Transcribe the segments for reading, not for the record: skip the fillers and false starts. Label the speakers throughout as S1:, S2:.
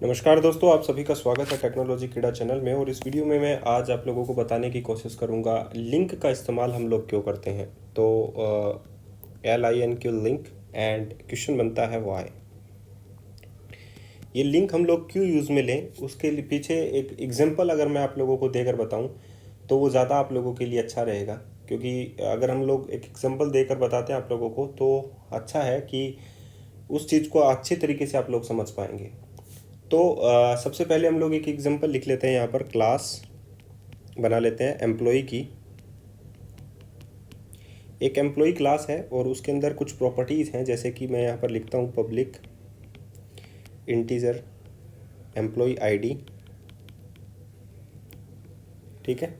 S1: नमस्कार दोस्तों, आप सभी का स्वागत है टेक्नोलॉजी कीड़ा चैनल में। और इस वीडियो में मैं आज आप लोगों को बताने की कोशिश करूंगा लिंक का इस्तेमाल हम लोग क्यों करते हैं। तो LINQ लिंक एंड क्वेश्चन बनता है वाई। ये लिंक हम लोग क्यों यूज़ में लें, उसके पीछे एक एग्जांपल अगर मैं आप लोगों को देकर बताऊं तो वो ज़्यादा आप लोगों के लिए अच्छा रहेगा। क्योंकि अगर हम लोग एक एग्जांपल देकर बताते हैं आप लोगों को तो अच्छा है कि उस चीज़ को अच्छे तरीके से आप लोग समझ पाएंगे। तो सबसे पहले हम लोग एक एग्जांपल लिख लेते हैं। यहाँ पर क्लास बना लेते हैं एम्प्लॉय की। एक एम्प्लॉय क्लास है और उसके अंदर कुछ प्रॉपर्टीज़ हैं, जैसे कि मैं यहाँ पर लिखता हूँ पब्लिक इंटीजर एम्प्लॉय आईडी। ठीक है,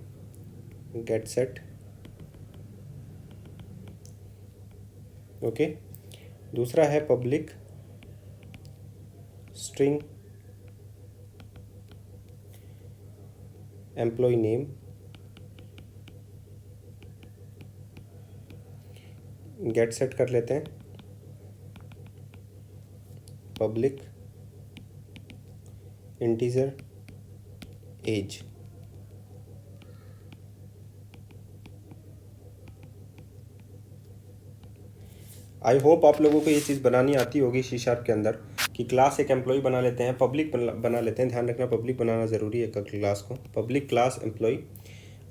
S1: गेट सेट। ओके, दूसरा है public string employ name. Get set कर लेते हैं public integer age. I hope आप लोगों को ये चीज़ बनानी आती होगी C# के अंदर कि क्लास एक एम्प्लॉय बना लेते हैं, पब्लिक बना लेते हैं। ध्यान रखना, पब्लिक बनाना ज़रूरी है क्लास को, पब्लिक क्लास एम्प्लॉय।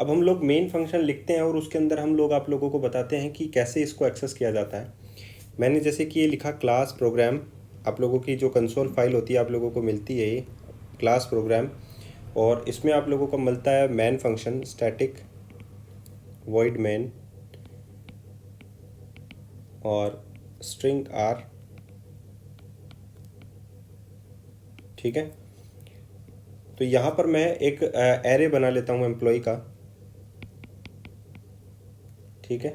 S1: अब हम लोग मेन फंक्शन लिखते हैं और उसके अंदर हम लोग आप लोगों को बताते हैं कि कैसे इसको एक्सेस किया जाता है। मैंने जैसे कि ये लिखा क्लास प्रोग्राम। आप लोगों की जो कंसोल फाइल होती है आप लोगों को मिलती है ये क्लास प्रोग्राम, और इसमें आप लोगों को मिलता है main function static void main और स्ट्रिंग आर। ठीक है, तो यहाँ पर मैं एक एरे बना लेता हूँ एम्प्लॉय का। ठीक है,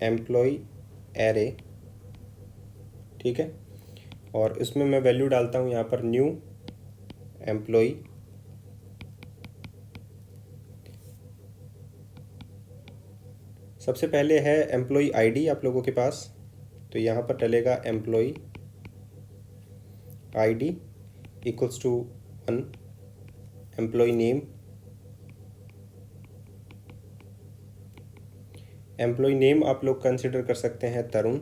S1: एम्प्लॉय एरे। ठीक है, और इसमें मैं वैल्यू डालता हूँ यहाँ पर न्यू एम्प्लॉय। सबसे पहले है एम्प्लॉय आईडी आप लोगों के पास, तो यहाँ पर डलेगा employee ID equals to 1। Employee name, employee name आप लोग कंसिडर कर सकते हैं तरुण,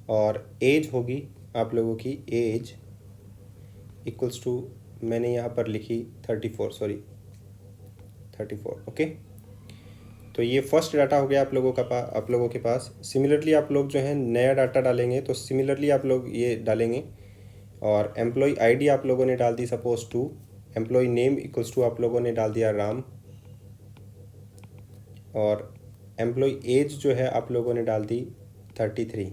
S1: और एज होगी आप लोगों की एज इक्वल्स टू, मैंने यहाँ पर लिखी 34, सॉरी 34। ओके, तो ये फर्स्ट डाटा हो गया आप लोगों का आप लोगों के पास। सिमिलरली आप लोग जो है नया डाटा डालेंगे तो सिमिलरली आप लोग ये डालेंगे, और एम्प्लॉय आईडी आप लोगों ने डाल दी suppose 2। Employee name equals to आप लोगों ने डाल दिया राम, और एम्प्लॉय एज जो है आप लोगों ने डाल दी 33।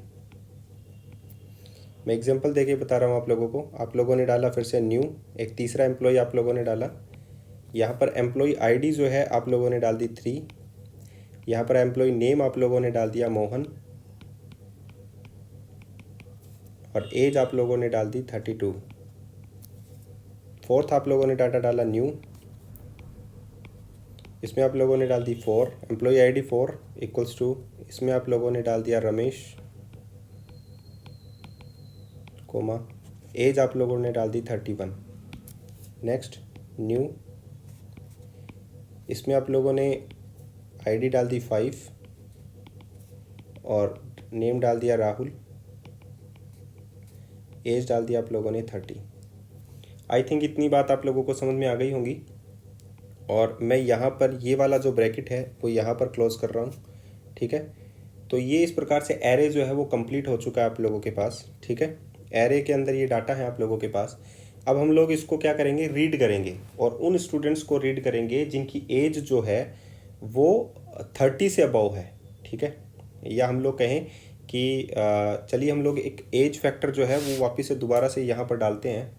S1: मैं एग्जांपल देके बता रहा हूँ आप लोगों को। आप लोगों ने डाला फिर से न्यू, एक तीसरा एम्प्लॉय आप लोगों ने डाला। यहाँ पर एम्प्लॉय आईडी जो है आप लोगों ने डाल दी 3। यहाँ पर एम्प्लॉय नेम आप लोगों ने डाल दिया मोहन, और एज आप लोगों ने डाल दी 32। फोर्थ आप लोगों ने डाटा डाला न्यू, इसमें आप लोगों ने डाल दी 4। एम्प्लॉय आईडी 4 इक्वल्स टू, इसमें आप लोगों ने डाल दिया रमेश, कोमा, एज आप लोगों ने डाल दी 31। नेक्स्ट न्यू, इसमें आप लोगों ने आईडी डाल दी 5 और नेम डाल दिया राहुल, एज डाल दिया आप लोगों ने 30। आई थिंक इतनी बात आप लोगों को समझ में आ गई होंगी। और मैं यहाँ पर ये वाला जो ब्रैकेट है वो यहाँ पर क्लोज कर रहा हूँ। ठीक है, तो ये इस प्रकार से एरे जो है वो कंप्लीट हो चुका है आप लोगों के पास। ठीक है, एरे के अंदर ये डाटा है आप लोगों के पास। अब हम लोग इसको क्या करेंगे, रीड करेंगे, और उन स्टूडेंट्स को रीड करेंगे जिनकी एज जो है वो 30 से अबव है। ठीक है, या हम लोग कहें कि चलिए हम लोग एक एज फैक्टर जो है वो वापस से दोबारा से यहाँ पर डालते हैं।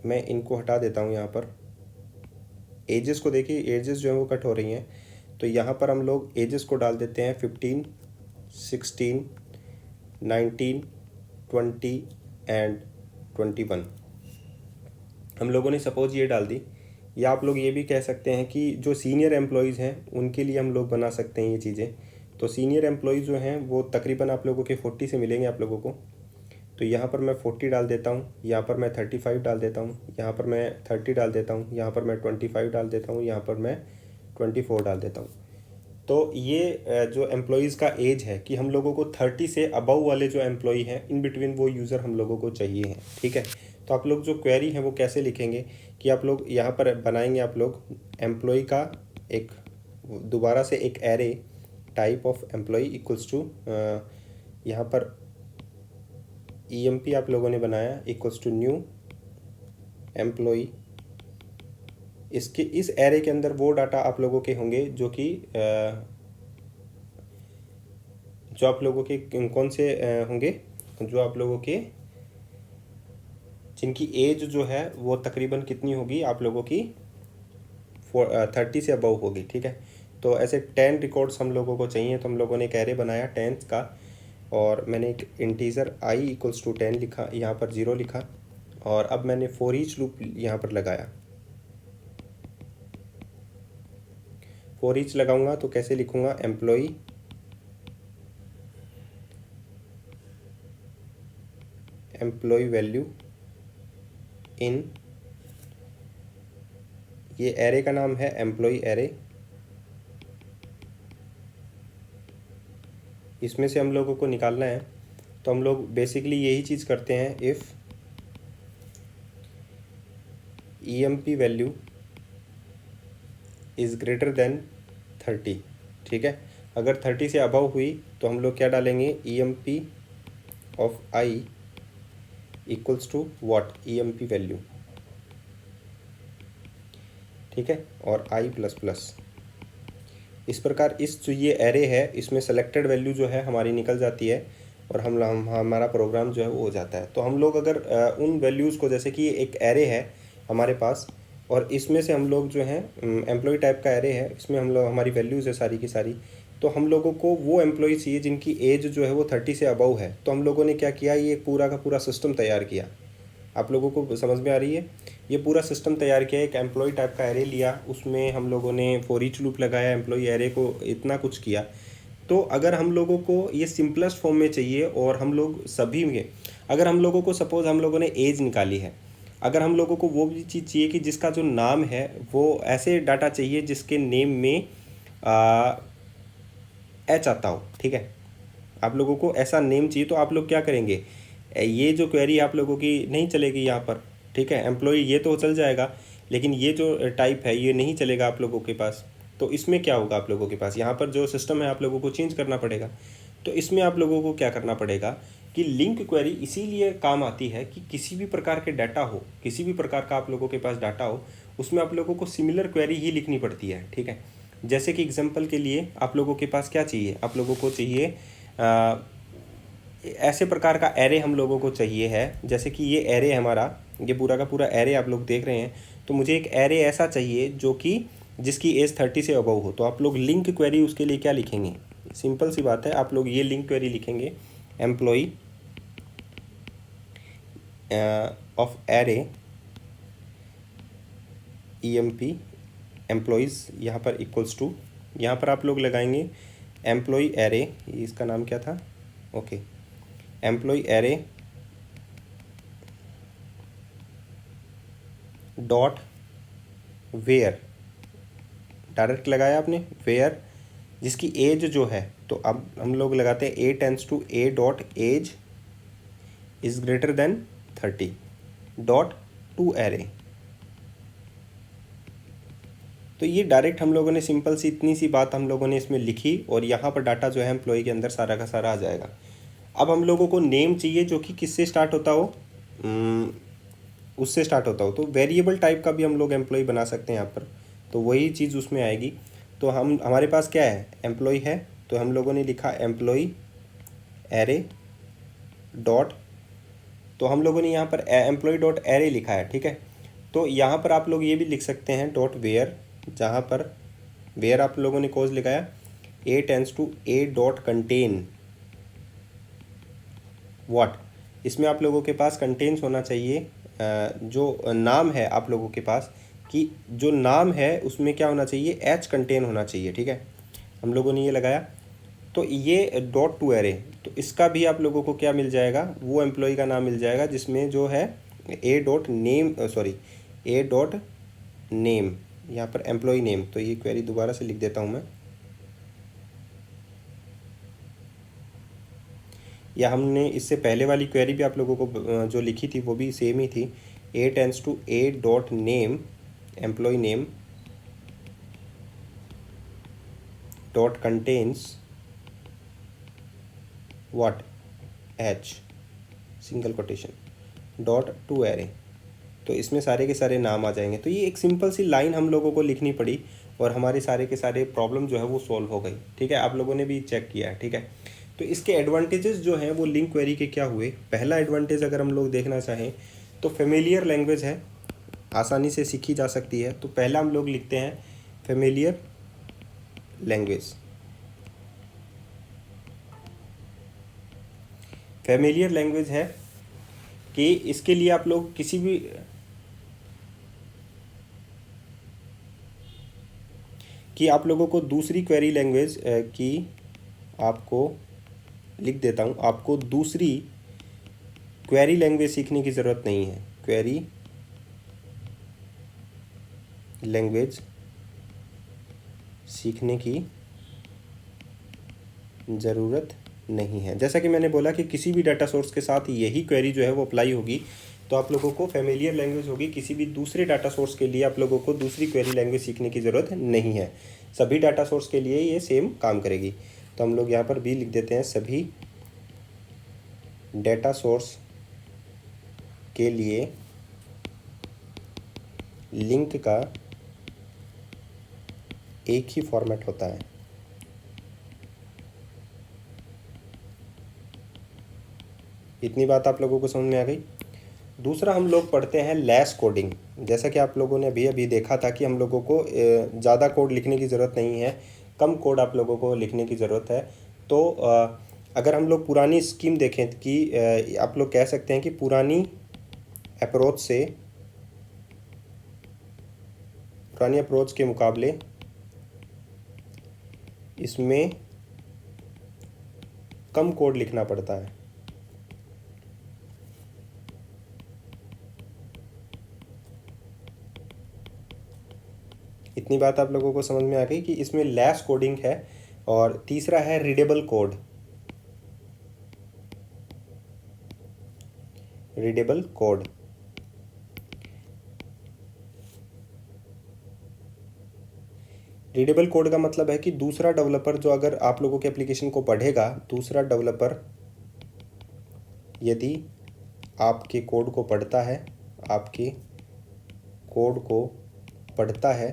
S1: मैं इनको हटा देता हूँ यहाँ पर। एजेस को देखिए, एजेस जो है वो कट हो रही हैं, तो यहाँ पर हम लोग एजेस को डाल देते हैं 15, 16, 19, 20 एंड 21। हम लोगों ने सपोज ये डाल दी या आप लोग ये भी कह सकते हैं कि जो सीनियर एम्प्लॉयज़ हैं उनके लिए हम लोग बना सकते हैं ये चीज़ें। तो सीनियर एम्प्लॉयज़ जो हैं वो तकरीबन आप लोगों के 40 से मिलेंगे आप लोगों को। तो यहाँ पर मैं 40 डाल देता हूँ, यहाँ पर मैं 35 डाल देता हूँ, यहाँ पर मैं 30 डाल देता हूँ, यहाँ पर मैं 25 डाल देता हूँ, यहाँ पर मैं 24 डाल देता हूँ। तो ये जो एम्प्लॉयज़ का एज है कि हम लोगों को 30 से अबव वाले जो एम्प्लॉई हैं इन बिटवीन वो यूज़र हम लोगों को चाहिए हैं, ठीक है। तो आप लोग जो क्वेरी है वो कैसे लिखेंगे कि आप लोग यहाँ पर बनाएंगे, आप लोग एम्प्लॉई का एक दोबारा से एक array type of employee equals to यहाँ पर EMP आप लोगों ने बनाया इक्वल्स टू न्यू एम्प्लॉई। इसके इस एरे के अंदर वो डाटा आप लोगों के होंगे जो कि जो आप लोगों के कौन से होंगे, जो आप लोगों के जिनकी एज जो है वो तकरीबन कितनी होगी आप लोगों की 30 से अबव होगी, ठीक है। तो ऐसे 10 रिकॉर्ड्स हम लोगों को चाहिए। तो हम लोगों ने एक एरे बनाया 10 का और मैंने एक इंटीजर i इक्वल्स टू 10 लिखा, यहाँ पर 0 लिखा और अब मैंने फॉर ईच लूप यहाँ पर लगाया। फॉर ईच लगाऊंगा तो कैसे लिखूंगा, एम्प्लॉय वैल्यू इन, ये एरे का नाम है एम्प्लॉय एरे। इसमें से हम लोगों को निकालना है। तो हम लोग बेसिकली यही चीज़ करते हैं, if EMP value is greater than 30, ठीक है। अगर 30 से अबव हुई तो हम लोग क्या डालेंगे, EMP of I equals to what, EMP value, ठीक है, और I प्लस प्लस। इस प्रकार इस जो ये एरे है इसमें सेलेक्टेड वैल्यू जो है हमारी निकल जाती है और हम हमारा प्रोग्राम जो है वो हो जाता है। तो हम लोग अगर उन वैल्यूज़ को, जैसे कि एक एरे है हमारे पास और इसमें से हम लोग जो है एम्प्लॉय टाइप का एरे है, इसमें हम लोग हमारी वैल्यूज़ है सारी की सारी। तो हम लोगों को वो एम्प्लॉय चाहिए जिनकी एज जो है वो 30 से अबव है। तो हम लोगों ने क्या किया, ये पूरा का पूरा सिस्टम तैयार किया। आप लोगों को समझ में आ रही है, ये पूरा सिस्टम तैयार किया। एक एम्प्लॉय टाइप का एरे लिया, उसमें हम लोगों ने फॉर ईच लूप लगाया, एम्प्लॉय एरे को इतना कुछ किया। तो अगर हम लोगों को ये सिंपलेस्ट फॉर्म में चाहिए और हम लोग सभी में, अगर हम लोगों को सपोज़ हम लोगों ने एज निकाली है, अगर हम लोगों को वो भी चीज़ चाहिए कि जिसका जो नाम है वो ऐसे डाटा चाहिए जिसके नेम में एच आता हो, ठीक है, आप लोगों को ऐसा नेम चाहिए। तो आप लोग क्या करेंगे, ये जो क्वेरी आप लोगों की नहीं चलेगी यहाँ पर, ठीक है। एम्प्लॉय ये तो चल जाएगा लेकिन ये जो टाइप है ये नहीं चलेगा आप लोगों के पास। तो इसमें क्या होगा, आप लोगों के पास यहाँ पर जो सिस्टम है आप लोगों को चेंज करना पड़ेगा। तो इसमें आप लोगों को क्या करना पड़ेगा कि लिंक क्वेरी इसीलिए काम आती है कि किसी भी प्रकार के डाटा हो, किसी भी प्रकार का आप लोगों के पास डाटा हो, उसमें आप लोगों को सिमिलर क्वेरी ही लिखनी पड़ती है, ठीक है। जैसे कि एग्जांपल के लिए आप लोगों के पास क्या चाहिए, आप लोगों को चाहिए ऐसे प्रकार का एरे हम लोगों को चाहिए है। जैसे कि ये एरे हमारा, ये पूरा का पूरा एरे आप लोग देख रहे हैं। तो मुझे एक एरे ऐसा चाहिए जो कि जिसकी एज 30 से अबव हो। तो आप लोग लिंक क्वेरी उसके लिए क्या लिखेंगे, सिंपल सी बात है, आप लोग ये लिंक क्वेरी लिखेंगे, employ of array EMP employees यहाँ पर इक्वल्स टू, यहाँ पर आप लोग लगाएंगे एम्प्लॉय एरे, इसका नाम क्या था, okay, employ array dot where, direct लगाया आपने वेयर जिसकी एज जो है। तो अब हम लोग लगाते हैं A tends to A dot age is greater than 30 dot to array. तो ये डायरेक्ट हम लोगों ने सिंपल सी इतनी सी बात हम लोगों ने इसमें लिखी और यहाँ पर डाटा जो है एम्प्लॉय के अंदर सारा का सारा आ जाएगा। अब हम लोगों को नेम चाहिए जो कि किससे स्टार्ट होता हो, उससे स्टार्ट होता हो। तो वेरिएबल टाइप का भी हम लोग एम्प्लॉय बना सकते हैं यहाँ पर, तो वही चीज़ उसमें आएगी। तो हम हमारे पास क्या है, एम्प्लॉय है, तो हम लोगों ने लिखा एम्प्लॉय एरे डॉट, तो हम लोगों ने यहाँ पर एम्प्लॉय डॉट एरे लिखा है, ठीक है। तो यहाँ पर आप लोग ये भी लिख सकते हैं डॉट वेयर, जहाँ पर वेयर आप लोगों ने कोज लिखाया A tends to A dot contain what, इसमें आप लोगों के पास कंटेन्स होना चाहिए जो नाम है आप लोगों के पास कि जो नाम है उसमें क्या होना चाहिए, एच कंटेन होना चाहिए। ठीक है, हम लोगों ने ये लगाया, तो ये डॉट टू एरे, तो इसका भी आप लोगों को क्या मिल जाएगा, वो एम्प्लॉय का नाम मिल जाएगा जिसमें जो है ए डॉट नेम, सॉरी ए डॉट नेम, यहाँ पर एम्प्लॉय नेम। तो ये क्वेरी दोबारा से लिख देता हूँ मैं, या हमने इससे पहले वाली क्वेरी भी आप लोगों को जो लिखी थी वो भी सेम ही थी। A tense to a dot name employee name dot contains what, H single quotation dot to array. तो इसमें सारे के सारे नाम आ जाएंगे। तो ये एक सिंपल सी लाइन हम लोगों को लिखनी पड़ी और हमारे सारे के सारे प्रॉब्लम जो है वो सॉल्व हो गई। ठीक है, आप लोगों ने भी चेक किया है। ठीक है, तो इसके एडवांटेजेस जो हैं वो लिंक क्वेरी के क्या हुए। पहला एडवांटेज अगर हम लोग देखना चाहें तो फेमिलियर लैंग्वेज है, आसानी से सीखी जा सकती है। तो पहला हम लोग लिखते हैं फेमिलियर लैंग्वेज। फेमिलियर लैंग्वेज है कि इसके लिए आप लोग किसी भी कि आप लोगों को दूसरी क्वेरी लैंग्वेज की आपको लिख देता हूँ, आपको दूसरी क्वेरी लैंग्वेज सीखने की ज़रूरत नहीं है। क्वेरी लैंग्वेज सीखने की ज़रूरत नहीं है। जैसा कि मैंने बोला कि किसी भी डाटा सोर्स के साथ यही क्वेरी जो है वो अप्लाई होगी, तो आप लोगों को फेमिलियर लैंग्वेज होगी। किसी भी दूसरे डाटा सोर्स के लिए आप लोगों को दूसरी क्वेरी लैंग्वेज सीखने की ज़रूरत नहीं है। सभी डाटा सोर्स के लिए ये सेम काम करेगी। तो हम लोग यहाँ पर भी लिख देते हैं, सभी डाटा सोर्स के लिए लिंक का एक ही फॉर्मेट होता है। इतनी बात आप लोगों को समझ में आ गई। दूसरा हम लोग पढ़ते हैं लेस कोडिंग। जैसा कि आप लोगों ने अभी अभी देखा था कि हम लोगों को ज़्यादा कोड लिखने की ज़रूरत नहीं है, कम कोड आप लोगों को लिखने की ज़रूरत है। तो अगर हम लोग पुरानी स्कीम देखें कि आप लोग कह सकते हैं कि पुरानी अप्रोच के मुकाबले इसमें कम कोड लिखना पड़ता है। इतनी बात आप लोगों को समझ में आ गई कि इसमें लेस कोडिंग है। और तीसरा है readable code. Readable code readable code का मतलब है कि दूसरा डेवलपर जो अगर आप लोगों के एप्लीकेशन को पढ़ेगा, दूसरा डेवलपर यदि आपके कोड को पढ़ता है, आपके कोड को पढ़ता है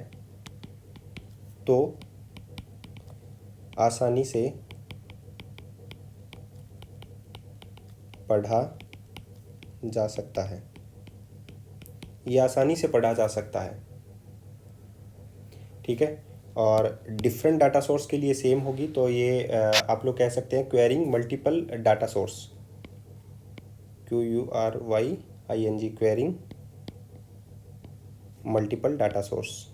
S1: तो आसानी से पढ़ा जा सकता है। ये आसानी से पढ़ा जा सकता है। ठीक है, और डिफरेंट डाटा सोर्स के लिए सेम होगी। तो ये आप लोग कह सकते हैं quarrying multiple data source, QURYING, quarrying multiple data source,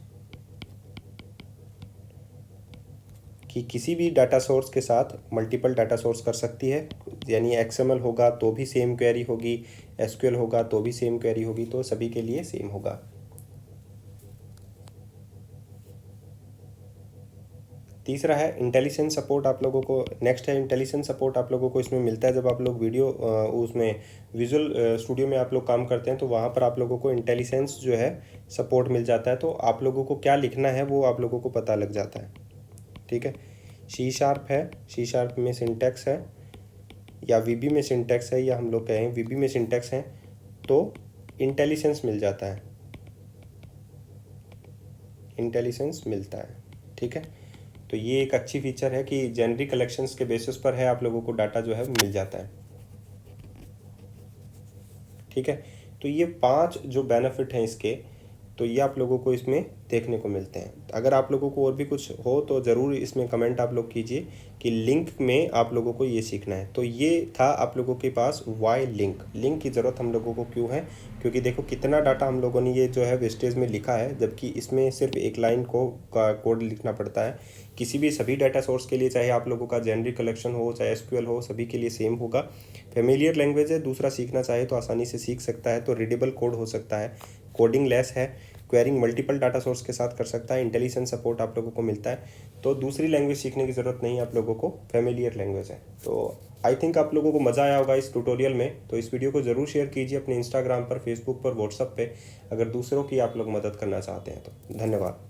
S1: कि किसी भी डाटा सोर्स के साथ मल्टीपल डाटा सोर्स कर सकती है। यानी XML होगा तो भी सेम क्वेरी होगी, SQL होगा तो भी सेम क्वेरी होगी, तो सभी के लिए सेम होगा। तीसरा है इंटेलिजेंस सपोर्ट। आप लोगों को नेक्स्ट है इंटेलिजेंस सपोर्ट। आप लोगों को इसमें मिलता है जब आप लोग वीडियो उसमें विजुअल स्टूडियो में आप लोग काम करते हैं, तो वहाँ पर आप लोगों को इंटेलिजेंस जो है सपोर्ट मिल जाता है। तो आप लोगों को क्या लिखना है वो आप लोगों को पता लग जाता है। ठीक है, C# है, C# में सिंटैक्स है, या VB में सिंटैक्स है, या हम लोग कहें VB में सिंटैक्स है, तो इंटेलिजेंस मिल जाता है, इंटेलिजेंस मिलता है। ठीक है, तो ये एक अच्छी फीचर है कि जेनरिक कलेक्शंस के बेसिस पर है आप लोगों को डाटा जो है मिल जाता है। ठीक है, तो ये 5 जो बेनिफिट हैं इसके, तो ये आप लोगों को इसमें देखने को मिलते हैं। अगर आप लोगों को और भी कुछ हो तो ज़रूर इसमें कमेंट आप लोग कीजिए कि लिंक में आप लोगों को ये सीखना है। तो ये था आप लोगों के पास वाई लिंक की ज़रूरत हम लोगों को क्यों है, क्योंकि देखो कितना डाटा हम लोगों ने ये जो है वेस्टेज में लिखा है, जबकि इसमें सिर्फ एक लाइन का कोड लिखना पड़ता है। किसी भी सभी डाटा सोर्स के लिए, चाहे आप लोगों का जेनरिक कलेक्शन हो चाहे एसक्यूएल हो, सभी के लिए सेम होगा। फेमिलियर लैंग्वेज है, दूसरा सीखना चाहे तो आसानी से सीख सकता है। तो रीडेबल कोड हो सकता है, कोडिंग लेस है, क्वेरिंग मल्टीपल डाटा सोर्स के साथ कर सकता है, इंटेलिजेंस सपोर्ट आप लोगों को मिलता है। तो दूसरी लैंग्वेज सीखने की ज़रूरत नहीं है आप लोगों को, फेमिलियर लैंग्वेज है। तो आई थिंक आप लोगों को मज़ा आया होगा इस ट्यूटोरियल में। तो इस वीडियो को ज़रूर शेयर कीजिए अपने इंस्टाग्राम पर, फेसबुक पर, व्हाट्सएप पे, अगर दूसरों की आप लोग मदद करना चाहते हैं तो। धन्यवाद।